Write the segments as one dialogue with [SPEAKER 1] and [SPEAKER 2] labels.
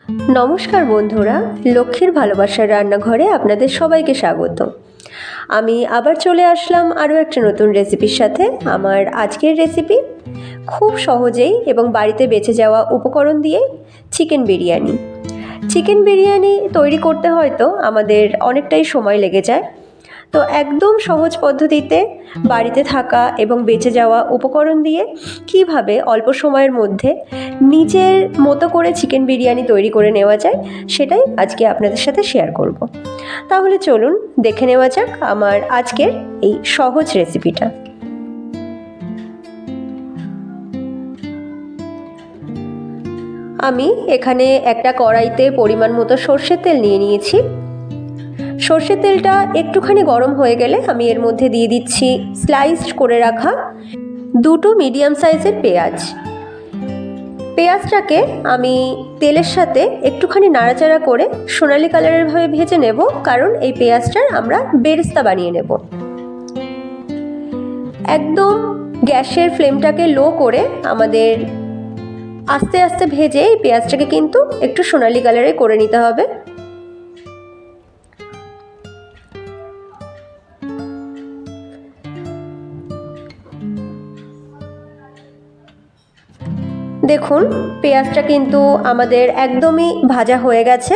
[SPEAKER 1] নমস্কার বন্ধুরা, লক্ষ্মীর ভালোবাসার রান্নাঘরে আপনাদের সবাইকে স্বাগত। আমি আবার চলে আসলাম আরও একটা নতুন রেসিপির সাথে। আমার আজকের রেসিপি খুব সহজেই এবং বাড়িতে বেঁচে যাওয়া উপকরণ দিয়ে চিকেন বিরিয়ানি। চিকেন বিরিয়ানি তৈরি করতে হয়তো আমাদের অনেকটাই সময় লেগে যায়, তো একদম সহজ পদ্ধতিতে বাড়িতে থাকা এবং বেঁচে যাওয়া উপকরণ দিয়ে কিভাবে অল্প সময়ের মধ্যে নিজের মতো করে চিকেন বিরিয়ানি তৈরি করে নেওয়া যায়, সেটাই আজকে আপনাদের সাথে শেয়ার করব। তাহলে চলুন দেখে নেওয়া যাক আমার আজকের এই সহজ রেসিপিটা। আমি এখানে একটা কড়াইতে পরিমাণ মতো সর্ষের তেল নিয়ে নিয়েছি। সর্ষের তেলটা একটুখানি গরম হয়ে গেলে আমি এর মধ্যে দিয়ে দিচ্ছি স্লাইসড করে রাখা দুটো মিডিয়াম সাইজের পেঁয়াজ। পেঁয়াজটাকে আমি তেলের সাথে একটুখানি নাড়াচাড়া করে সোনালি কালারের ভাবে ভেজে নেব, কারণ এই পেঁয়াজটার আমরা বেরেস্তা বানিয়ে নেব। একদম গ্যাসের ফ্লেমটাকে লো করে আমাদের আস্তে আস্তে ভেজে এই পেঁয়াজটাকে কিন্তু একটু সোনালি কালারে করে নিতে হবে। দেখুন, পেঁয়াজটা কিন্তু আমাদের একদমই ভাজা হয়ে গেছে।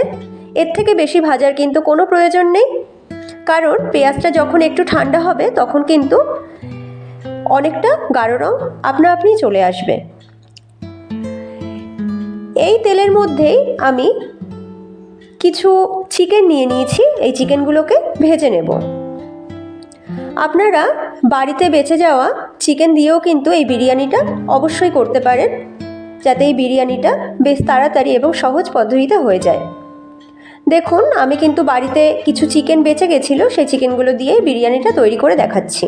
[SPEAKER 1] এর থেকে বেশি ভাজার কিন্তু কোনো প্রয়োজন নেই, কারণ পেঁয়াজটা যখন একটু ঠান্ডা হবে তখন কিন্তু অনেকটা গাঢ় রং আপনা আপনি চলে আসবে। এই তেলের মধ্যেই আমি কিছু চিকেন নিয়ে নিয়েছি, এই চিকেনগুলোকে ভেজে নেব। আপনারা বাড়িতে বেঁচে যাওয়া চিকেন দিয়েও কিন্তু এই বিরিয়ানিটা অবশ্যই করতে পারেন, যাতে এই বিরিয়ানিটা বেশ তাড়াতাড়ি এবং সহজ পদ্ধতিতে হয়ে যায়। দেখুন, আমি কিন্তু বাড়িতে কিছু চিকেন বেঁচে গেছিলো, সেই চিকেনগুলো দিয়ে বিরিয়ানিটা তৈরি করে দেখাচ্ছি।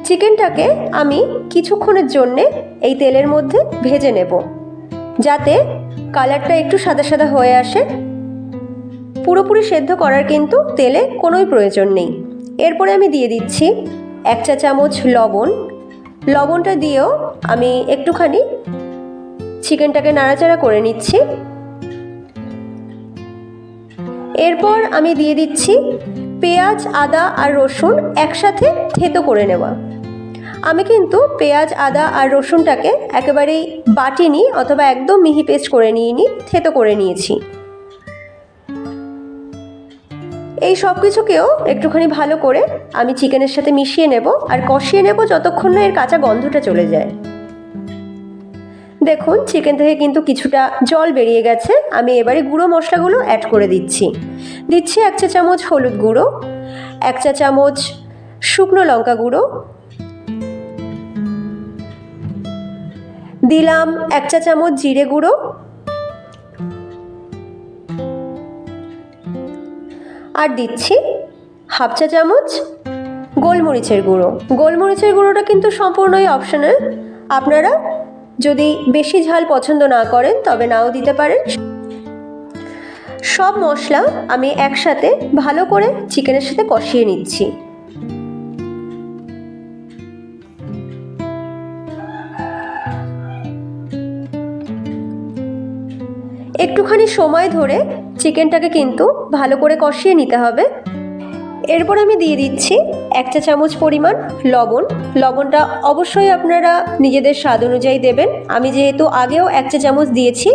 [SPEAKER 1] চিকেনটাকে আমি কিছুক্ষণের জন্যে এই তেলের মধ্যে ভেজে নেব, যাতে কালারটা একটু সাদা সাদা হয়ে আসে। পুরোপুরি সেদ্ধ করার কিন্তু তেলে কোনোই প্রয়োজন নেই। এরপরে আমি দিয়ে দিচ্ছি 1 চা চামচ লবণ। লবণটা দিয়েও আমি একটুখানি চিকেনটাকে নাড়াচাড়া করে নিচ্ছি। এরপর আমি দিয়ে দিচ্ছি পেঁয়াজ, আদা আর রসুন একসাথে থেতো করে নেওয়া। আমি কিন্তু পেঁয়াজ, আদা আর রসুনটাকে একেবারেই বাটিনি অথবা একদম মিহি পেস্ট করে নিইনি, থেতো করে নিয়েছি। এই সব কিছুকেও একটুখানি ভালো করে আমি চিকেনের সাথে মিশিয়ে নেব আর কষিয়ে নেব যতক্ষণ না এর কাঁচা গন্ধটা চলে যায়। দেখুন, চিকেন থেকে কিন্তু কিছুটা জল বেরিয়ে গেছে। আমি এবারে গুঁড়ো মশলাগুলো অ্যাড করে দিচ্ছি। 1 চা চামচ হলুদ গুঁড়ো, 1 চা চামচ শুকনো লঙ্কা গুঁড়ো, দিলাম 1 চা চামচ জিরে গুঁড়ো, আর দিচ্ছি 1/2 চা চামচ গোলমরিচের গুঁড়ো। গোলমরিচের গুঁড়োটা কিন্তু সম্পূর্ণই অপশনাল, আপনারা যদি বেশি ঝাল পছন্দ না করেন তবে নাও দিতে পারেন। সব মশলা আমি একসাথে ভালো করে চিকেনের সাথে কষিয়ে নিচ্ছি। একটুখানি সময় ধরে চিকেনটাকে কিন্তু ভালো করে কষিয়ে নিতে হবে। এরপর আমি দিয়ে দিচ্ছি 1 চা চামচ পরিমাণ লবণ। লবণটা অবশ্যই আপনারা নিজেদের স্বাদ অনুযায়ী দেবেন। আমি যেহেতু আগেও 1 চা চামচ দিয়েছি,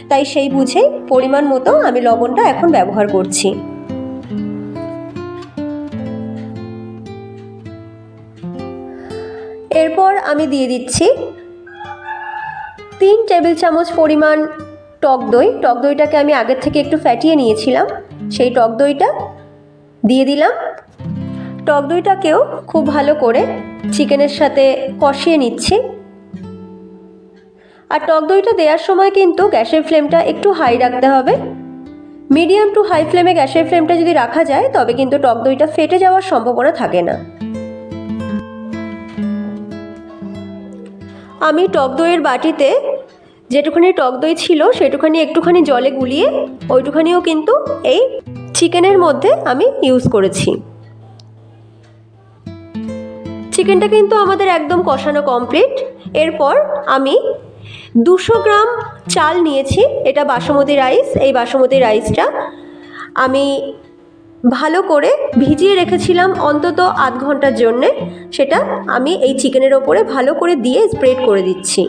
[SPEAKER 1] তাই সেই বুঝেই পরিমাণ মতো আমি লবণটা এখন ব্যবহার করছি। এরপর আমি দিয়ে দিচ্ছি 3 টেবিল চামচ পরিমাণ টক দই। টক দইটাকে আমি আগের থেকে একটু ফ্যাটিয়ে নিয়েছিলাম, সেই টক দইটা দিয়ে দিলাম। টক দইটাকেও খুব ভালো করে চিকেনের সাথে কষিয়ে নিচ্ছি। আর টক দইটা দেওয়ার সময় কিন্তু গ্যাসের ফ্লেমটা একটু হাই রাখতে হবে। মিডিয়াম টু হাই ফ্লেমে গ্যাসের ফ্লেমটা যদি রাখা যায় তবে কিন্তু টক দইটা ফেটে যাওয়ার সম্ভাবনা থাকে না। আমি টক দইয়ের বাটিতে যেটুখানি টক দই ছিল সেটুখানি একটুখানি জলে গুলিয়ে ওইটুখানিও কিন্তু এই চিকেনের মধ্যে আমি ইউজ করেছি। চিকেনটা কিন্তু আমাদের একদম কষানো কমপ্লিট। এরপর আমি 200 গ্রাম চাল নিয়েছি, এটা বাসমতি রাইস। এই বাসমতি রাইসটা আমি ভালো করে ভিজিয়ে রেখেছিলাম অন্তত আধ ঘন্টার জন্যে। সেটা আমি এই চিকেনের ওপরে ভালো করে দিয়ে স্প্রেড করে দিচ্ছি।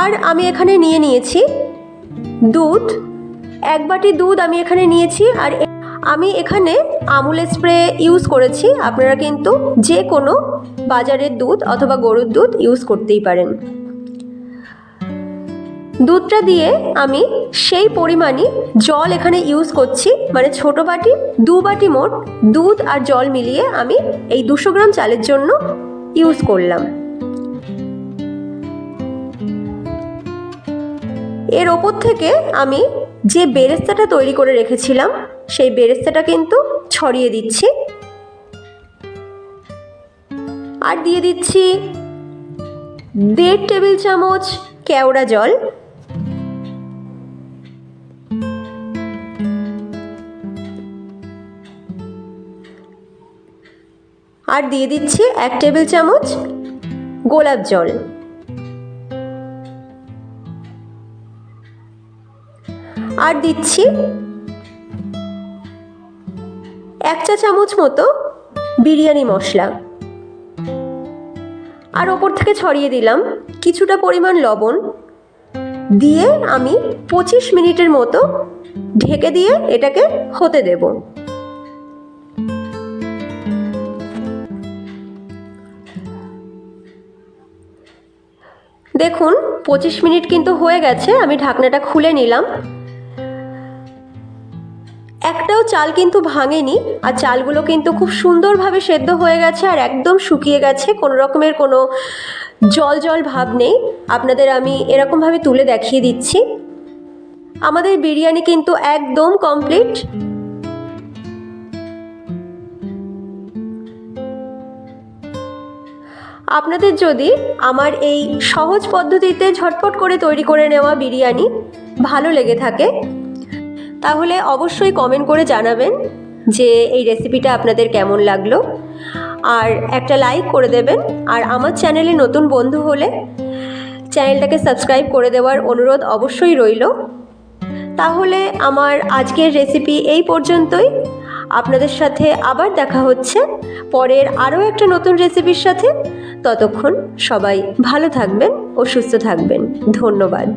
[SPEAKER 1] আর আমি এখানে নিয়েছি দুধ, 1 বাটি দুধ আমি এখানে নিয়েছি। আর আমি এখানে আমুল স্প্রে ইউজ করেছি, আপনারা কিন্তু যে কোনো বাজারের দুধ অথবা গরুর দুধ ইউজ করতেই পারেন। দুধটা দিয়ে আমি সেই পরিমাণই জল এখানে ইউজ করছি, মানে ছোট বাটি 2 বাটি মোট দুধ আর জল মিলিয়ে আমি এই 200 গ্রাম চালের জন্য ইউজ করলাম। এর ওপর থেকে আমি যে বেরেস্তাটা তৈরি করে রেখেছিলাম সেই বেরেস্তাটা কিন্তু ছড়িয়ে দিচ্ছি। আর দিয়ে দিচ্ছি 1.5 টেবিল চামচ কেওড়া জল। আর দিয়ে দিচ্ছি 1 টেবিল চামচ গোলাপ জল। আর দিচ্ছি 1 চা চামচ মতো বিরিয়ানি মশলা। আর ওপর থেকে ছড়িয়ে দিলাম কিছুটা পরিমাণ লবণ। দিয়ে আমি 25 মিনিটের মতো ঢেকে দিয়ে এটাকে হতে দেব। দেখুন 25 মিনিট কিন্তু হয়ে গেছে, আমি ঢাকনাটা খুলে নিলাম। একটাও চাল কিন্তু ভাঙেনি, আর চালগুলো কিন্তু খুব সুন্দরভাবে সেদ্ধ হয়ে গেছে আর একদম শুকিয়ে গেছে, কোনো রকমের কোনো জল জল ভাব নেই। আপনাদের আমি এরকমভাবে তুলে দেখিয়ে দিচ্ছি। আমাদের বিরিয়ানি কিন্তু একদম কমপ্লিট। আপনাদের যদি আমার এই সহজ পদ্ধতিতে ঝটপট করে তৈরি করে নেওয়া বিরিয়ানি ভালো লেগে থাকে তাহলে অবশ্যই কমেন্ট করে জানাবেন যে এই রেসিপিটা আপনাদের কেমন লাগলো। আর একটা লাইক করে দেবেন। আর আমার চ্যানেলে নতুন বন্ধু হলে চ্যানেলটাকে সাবস্ক্রাইব করে দেওয়ার অনুরোধ অবশ্যই রইল। তাহলে আমার আজকের রেসিপি এই পর্যন্তই। আপনাদের সাথে আবার দেখা হচ্ছে পরের আরও একটা নতুন রেসিপির সাথে। ততক্ষণ সবাই ভালো থাকবেন ও সুস্থ থাকবেন। ধন্যবাদ।